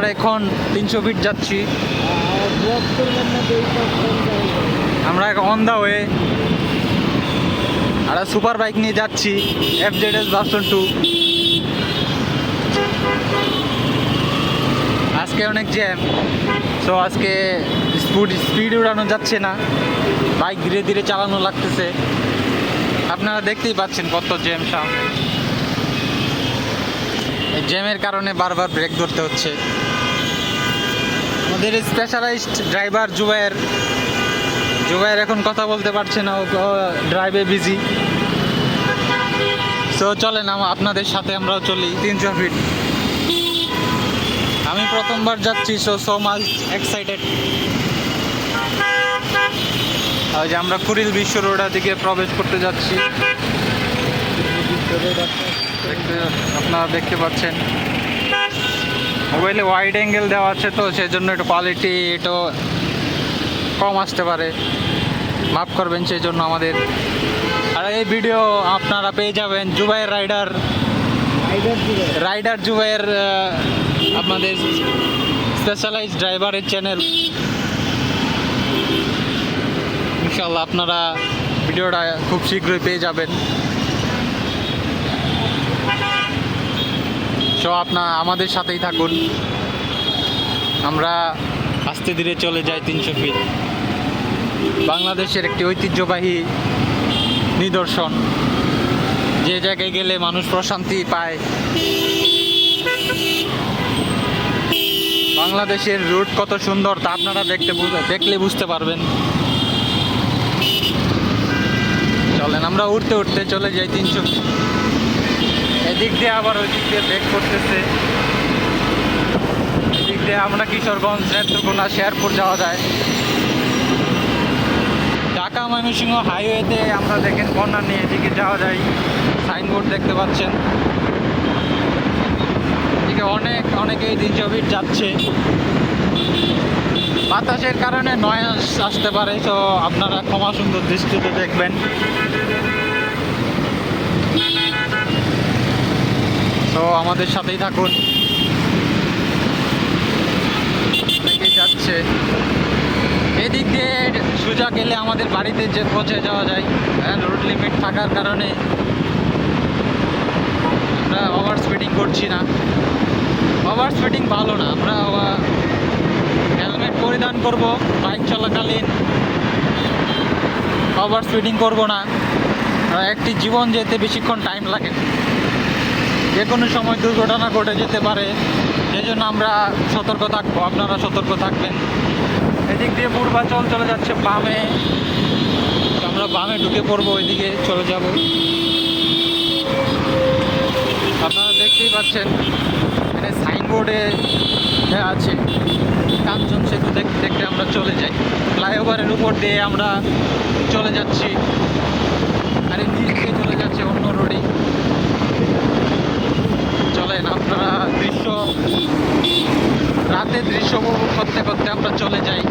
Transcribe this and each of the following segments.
আমরা এখন 300 ফিট যাচ্ছি। আমরা অন দা ওয়ে আর সুপার বাইক নিয়ে যাচ্ছি FZS ভার্সন 2। আজকে অনেক জ্যাম, সো আজকে স্পিড উড়ানো যাচ্ছে না, বাইক ধীরে ধীরে চালানো লাগতেছে। আপনারা দেখতেই পাচ্ছেন কত জ্যাম সামনে। এই জ্যামের কারণে বারবার ব্রেক ধরতে হচ্ছে। আমাদের স্পেশালাইজড ড্রাইভার জুবায়ের এখন কথা বলতে পারছে না, ও ড্রাইভে বিজি। সো চলেন আপনাদের সাথে আমরাও চলি 300 ফিট। আমি প্রথমবার যাচ্ছি, সো মাচ এক্সাইটেড। ওই যে আমরা কুড়িল বিশ্ব রোডের দিকে প্রবেশ করতে যাচ্ছি। আপনারা দেখতে পাচ্ছেন মোবাইলে ওয়াইড অ্যাঙ্গেল দেওয়া আছে, তো সেই জন্য একটু কোয়ালিটি একটু কম আসতে পারে, মাফ করবেন সেই জন্য আমাদের। আর এই ভিডিও আপনারা পেয়ে যাবেন জুবায়ের রাইডার জুবায়ের আপনাদের স্পেশালাইজড ড্রাইভারের চ্যানেল। ইনশাল্লাহ আপনারা ভিডিওটা খুব শীঘ্রই পেয়ে যাবেন। সো আমাদের সাথেই থাকুন। আমরা আস্তে ধীরে চলে যাই 300 ফিট। বাংলাদেশের একটি ঐতিহ্যবাহী নিদর্শন, যে জায়গায় গেলে মানুষ প্রশান্তি পায়। বাংলাদেশের রুট কত সুন্দর তা আপনারা দেখলে বুঝতে পারবেন। চলেন আমরা উঠতে উঠতে চলে যাই 300 ফিট। এদিক দিয়ে আবার ওই দিক দিয়ে ব্রেক করতেছে। এদিক দিয়ে আমরা কিশোরগঞ্জ, নেত্রকোনা, শেরপুর যাওয়া যায়। ঢাকা ময়মনসিংহ হাইওয়েতে আমরা দেখেন বন্যা নিয়ে এদিকে যাওয়া যায়। সাইনবোর্ড দেখতে পাচ্ছেন, এদিকে অনেকেই 300 ফিট যাচ্ছে। বাতাসের কারণে নয়েজ আসতে পারে, তো আপনারা ক্ষমা সুন্দর দৃষ্টিতে দেখবেন। তো আমাদের সাথেই থাকুন। অনেকেই যাচ্ছে এদিক দিয়ে, সোজা গেলে আমাদের বাড়িতে যে পৌঁছে যাওয়া যায়। রোড লিমিট থাকার কারণে আমরা ওভার স্পিডিং করছি না। ওভার স্পিডিং ভালো না। আমরা হেলমেট পরিধান করব বাইক চলাকালীন, ওভার স্পিডিং করব না। একটি জীবন যেতে বেশিক্ষণ টাইম লাগে, যে কোনো সময় দুর্ঘটনা ঘটে যেতে পারে। সেই জন্য আমরা সতর্ক থাকবো, আপনারা সতর্ক থাকবেন। এদিক দিয়ে পূর্বাচল চলে যাচ্ছে বামে, আমরা বামে ঢুকে পড়বো, ওইদিকে চলে যাব। আপনারা দেখতেই পাচ্ছেন এখানে সাইনবোর্ডে আছে কাঞ্চন সেতু দেখতে দেখতে আমরা চলে যাই। ফ্লাইওভারের উপর দিয়ে আমরা চলে যাচ্ছি, আর এই নিচ দিয়ে চলে যাচ্ছে অন্য রোডে। চলেন আপনারা রাতের দৃশ্য উপভোগ করতে করতে আমরা চলে যাই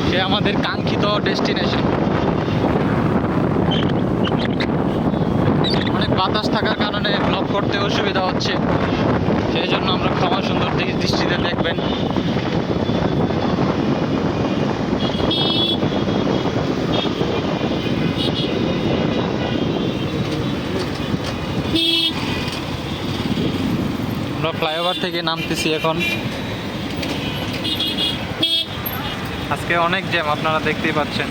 সে আমাদের কাঙ্ক্ষিত ডেস্টিনেশন। অনেক বাতাস থাকার কারণে ব্লক করতে অসুবিধা হচ্ছে, সেই জন্য আমরা ক্ষমা সুন্দর দৃষ্টিতে দেখবেন। আমরা ফ্লাইওভার থেকে নামতেছি এখন। আজকে অনেক জ্যাম, আপনারা দেখতেই পাচ্ছেন।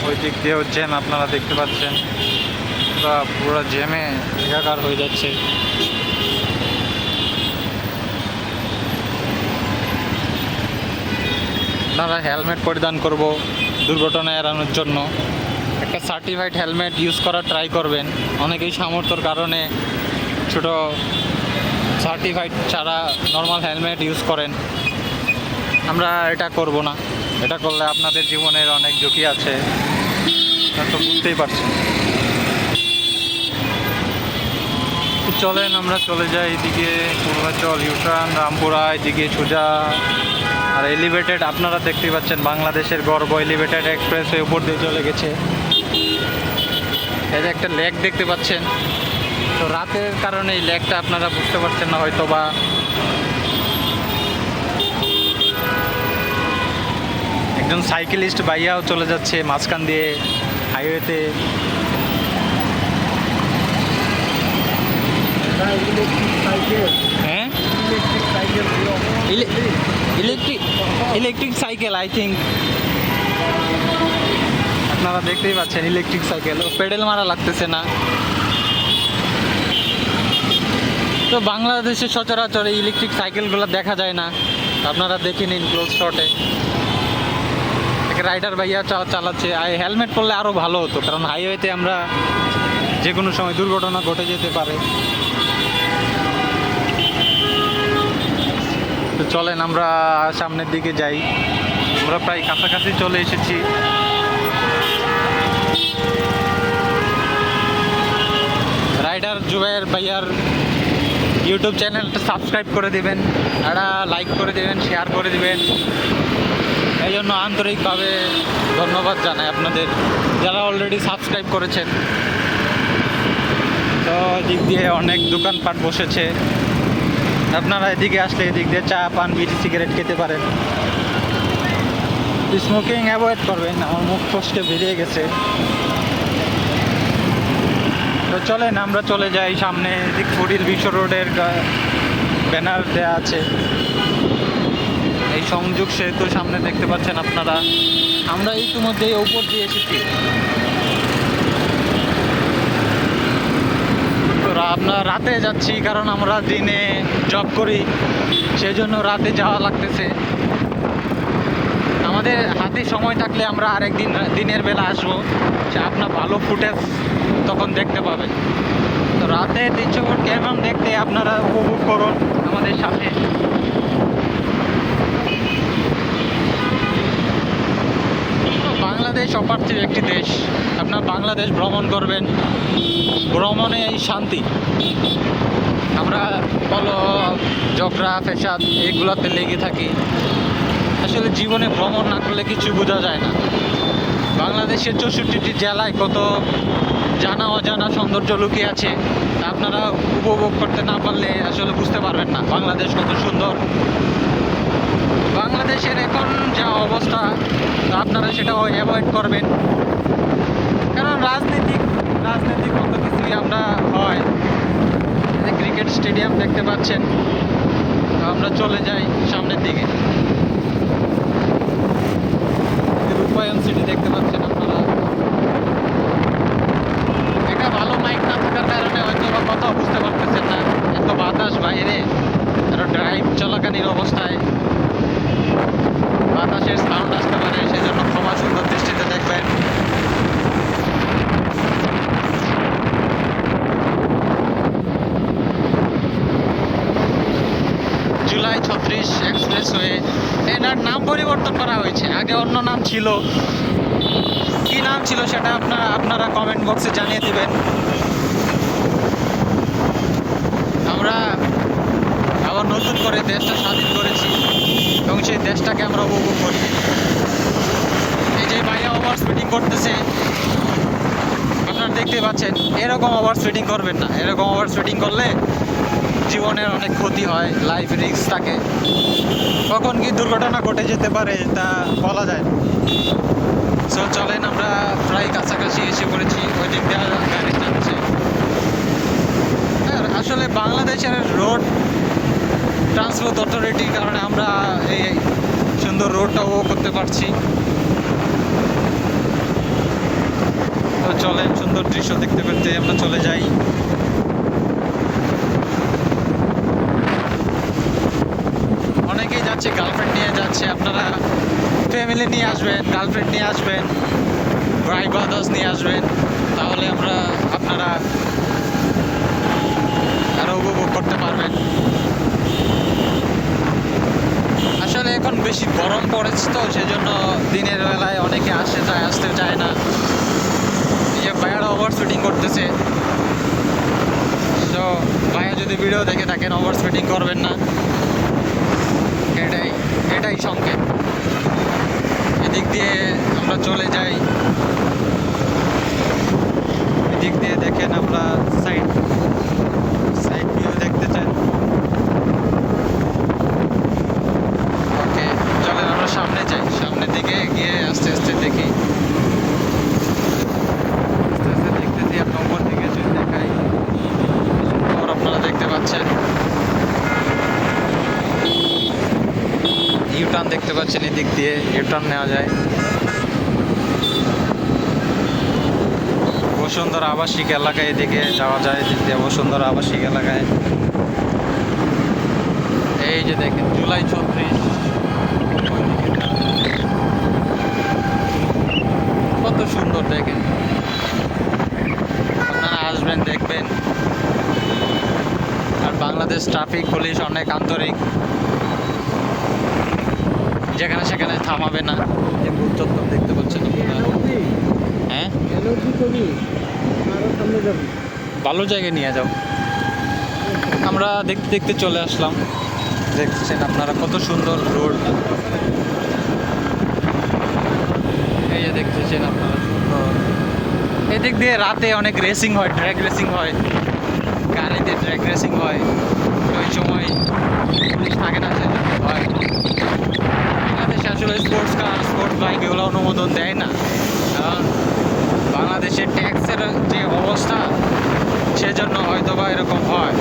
ওই দিক দিয়েও জ্যাম আপনারা দেখতে পাচ্ছেন, পুরো জ্যামে একাকার হয়ে যাচ্ছে। আপনারা হেলমেট পরিধান করব দুর্ঘটনা এড়ানোর জন্য। একটা সার্টিফাইড হেলমেট ইউজ করার ট্রাই করবেন। অনেকেই সামর্থ্যর কারণে ছোট সার্টিফাইড ছাড়া নর্মাল হেলমেট ইউজ করেন। আমরা এটা করব না, এটা করলে আপনাদের জীবনের অনেক ঝুঁকি আছে, তো বুঝতেই পারছেন। চলেন আমরা চলে যাই এদিকে পূর্বাচল, ইউটার্ন, রামপুরা, এদিকে সোজা। আর এলিভেটেড আপনারা দেখতেই পাচ্ছেন, বাংলাদেশের গর্ব এলিভেটেড এক্সপ্রেসওয়ে উপর দিয়ে চলে গেছে। এই যে একটা লেক দেখতে পাচ্ছেন, তো রাতের কারণে এই লেকটা আপনারা বুঝতে পারছেন না হয়তো বা। একজন সাইকেলিস্ট ভাইয়াও চলে যাচ্ছে মাঝখান দিয়ে হাইওয়েতে। হ্যাঁ, ইলেকট্রিক সাইকেল আই থিঙ্ক। আপনারা দেখতেই পাচ্ছেন ইলেকট্রিক সাইকেল, পেডেল মারা লাগতেছে না। তো বাংলাদেশে সচরাচর এই ইলেকট্রিক সাইকেলগুলো দেখা যায় না, আপনারা দেখে নিন ক্লোজ শটে। রাইডার ভাইয়া চালাচ্ছে, হেলমেট পরলে আরও ভালো হতো, কারণ হাইওয়েতে আমরা যে কোনো সময় দুর্ঘটনা ঘটে যেতে পারে। তো চলেন আমরা সামনের দিকে যাই, আমরা প্রায় কাছাকাছি চলে এসেছি। রাইডার জুবাইর ভাইয়ার ইউটিউব চ্যানেলটা সাবস্ক্রাইব করে দিবেন, একটা লাইক করে দিবেন, শেয়ার করে দিবেন। এই জন্য আন্তরিকভাবে ধন্যবাদ জানাই আপনাদের যারা অলরেডি সাবস্ক্রাইব করেছেন। তো এদিক দিয়ে অনেক দোকানপাট বসেছে, আপনারা এদিকে আসলে এদিক দিয়ে চা পান বিড়ি সিগারেট খেতে পারেন। স্মোকিং অ্যাভয়েড করবেন, আমার মুখ কষ্টে বেরিয়ে গেছে। তো চলেন আমরা চলে যাই সামনে, এদিক ফুডির বিশ্ব রোডের ব্যানার দেওয়া আছে। এই সংযোগ সেতু সামনে দেখতে পাচ্ছেন আপনারা। আমরা ইতিমধ্যেই উপর দিয়ে এসেছি। তো আমরা রাতে যাচ্ছি, কারণ আমরা দিনে জব করি, সেই জন্য রাতে যাওয়া লাগতেছে। আমাদের হাতে সময় থাকলে আমরা আরেকদিন দিনের বেলা আসবো, সে আপনার ভালো ফুটেজ তখন দেখতে পাবেন। তো রাতে 300 ফুট কেমন দেখতে আপনারা উপভোগ করুন আমাদের সাথে। বাংলাদেশ অপার্থিব একটি দেশ, আপনার বাংলাদেশ ভ্রমণ করবেন, ভ্রমণে এই শান্তি। আমরা বলো ঝগড়া ফেসাদ এগুলোতে লেগে থাকি, আসলে জীবনে ভ্রমণ না করলে কিছু বোঝা যায় না। বাংলাদেশের 64টি জেলায় কত জানা অজানা সৌন্দর্য লুকিয়ে আছে, আপনারা উপভোগ করতে না পারলে আসলে বুঝতে পারবেন না বাংলাদেশ কত সুন্দর। বাংলাদেশের এখন যা অবস্থা, আপনারা সেটাও অ্যাভয়েড করবেন, কারণ রাজনীতিক কত কিছুই আমরা হয়। ক্রিকেট স্টেডিয়াম দেখতে পাচ্ছেন, আমরা চলে যাই সামনের দিকে। রূপায়ণ সিটি দেখতে পাচ্ছেন আপনারা। এটা ভালো মাইক না থাকার কারণে হয়তো বা কথা বুঝতে পারতেছেন না, এত বাতাস বাইরে, আর ড্রাইভ চলাকালীন অবস্থায় বাতাসের সাউন্ড আসতে পারে, সেজন্য ক্ষমা সুন্দর দৃষ্টিতে দেখবেন। জুলাই 36 এক্সপ্রেসওয়ে, এটার নাম পরিবর্তন করা হয়েছে, আগে অন্য নাম ছিল। কি নাম ছিল সেটা আপনারা কমেন্ট বক্সে জানিয়ে দিবেন। আমরা আবার নতুন করে দেশটা স্বাধীন করেছি এবং সেই দেশটাকে আমরা উপভোগ করি। এই যে ভাইয়া ওভার স্পিডিং করতেছে, আপনারা দেখতে পাচ্ছেন। এরকম ওভার স্পিডিং করবেন না, এরকম ওভার স্পিডিং করলে জীবনের অনেক ক্ষতি হয়, লাইফ রিস্ক থাকে, কখন কি দুর্ঘটনা ঘটে যেতে পারে তা বলা যায় না। সো চলেন, আমরা প্রায় কাছাকাছি এসে পড়েছি, ওই দিক দিয়ে গাড়ি টানছে। আর আসলে বাংলাদেশের রোড ট্রান্সপোর্ট অথরিটির কারণে আমরা এই সুন্দর রোডটা উপভোগ করতে পারছি। তো চলেন সুন্দর দৃশ্য দেখতে পেতে আমরা চলে যাই। অনেকেই যাচ্ছে গার্লফ্রেন্ড নিয়ে যাচ্ছে, আপনারা ফ্যামিলি নিয়ে আসবেন, গার্লফ্রেন্ড নিয়ে আসবেন, ভাই ব্রাদার্স নিয়ে আসবেন, তাহলে আপনারা আরও উপভোগ করতে পারবেন। আসলে এখন বেশি গরম পড়েছে, তো সেজন্য দিনের বেলায় অনেকে আসতে চায় না। এই যে ভাইয়ারা ওভার স্পিডিং করতেছে, তো ভাইয়া যদি ভিডিও দেখে থাকেন ওভার স্পিডিং করবেন না, এটাই সংকেত। এদিক দিয়ে আমরা চলে যাই, এদিক দিক দিয়ে দেখেন, আমরা সাইড সাইড ভিউ দেখতে চাই। ওকে, চলেন আমরা সামনে যাই, সামনের দিকে গিয়ে আস্তে আস্তে দেখি, আস্তে আস্তে দেখতে দিই। আপনার উপর দিকে যদি দেখাই, সুন্দর আপনারা দেখতে পাচ্ছেন, ইউটার্ন দেখতে পাচ্ছেন, এদিক দিয়ে ইউটার্ন নেওয়া যায়। বসুন্ধরা আবাসিক এলাকায় এদিকে যাওয়া যায়, এদিক দিয়ে বসুন্ধরা আবাসিক এলাকায়। এই যে দেখেন জুলাই 36, কত সুন্দর দেখেন। আপনারা আসবেন, দেখবেন। আর বাংলাদেশ ট্রাফিক পুলিশ অনেক আন্তরিক, যেখানে সেখানে থামাবে না। এই ভূত চত্বর দেখতে পাচ্ছেন আপনারা। হ্যাঁ, ভালো জায়গায় নিয়ে যাও। আমরা দেখতে দেখতে চলে আসলাম, দেখছেন আপনারা কত সুন্দর রোড। এই যে দেখতেছেন আপনারা সুন্দর। এদিক দিয়ে রাতে অনেক রেসিং হয়, ট্র্যাক রেসিং হয়, গাড়িতে ট্র্যাক রেসিং হয়। ওই সময় পুলিশ থাকে না, সেজন্য হয়। বাংলাদেশে আসলে স্পোর্টস কার, স্পোর্টস বাইক এগুলো অনুমোদন দেয় না, কারণ বাংলাদেশের ট্যাক্সের যে অবস্থা, সেজন্য হয়তো বা এরকম হয়।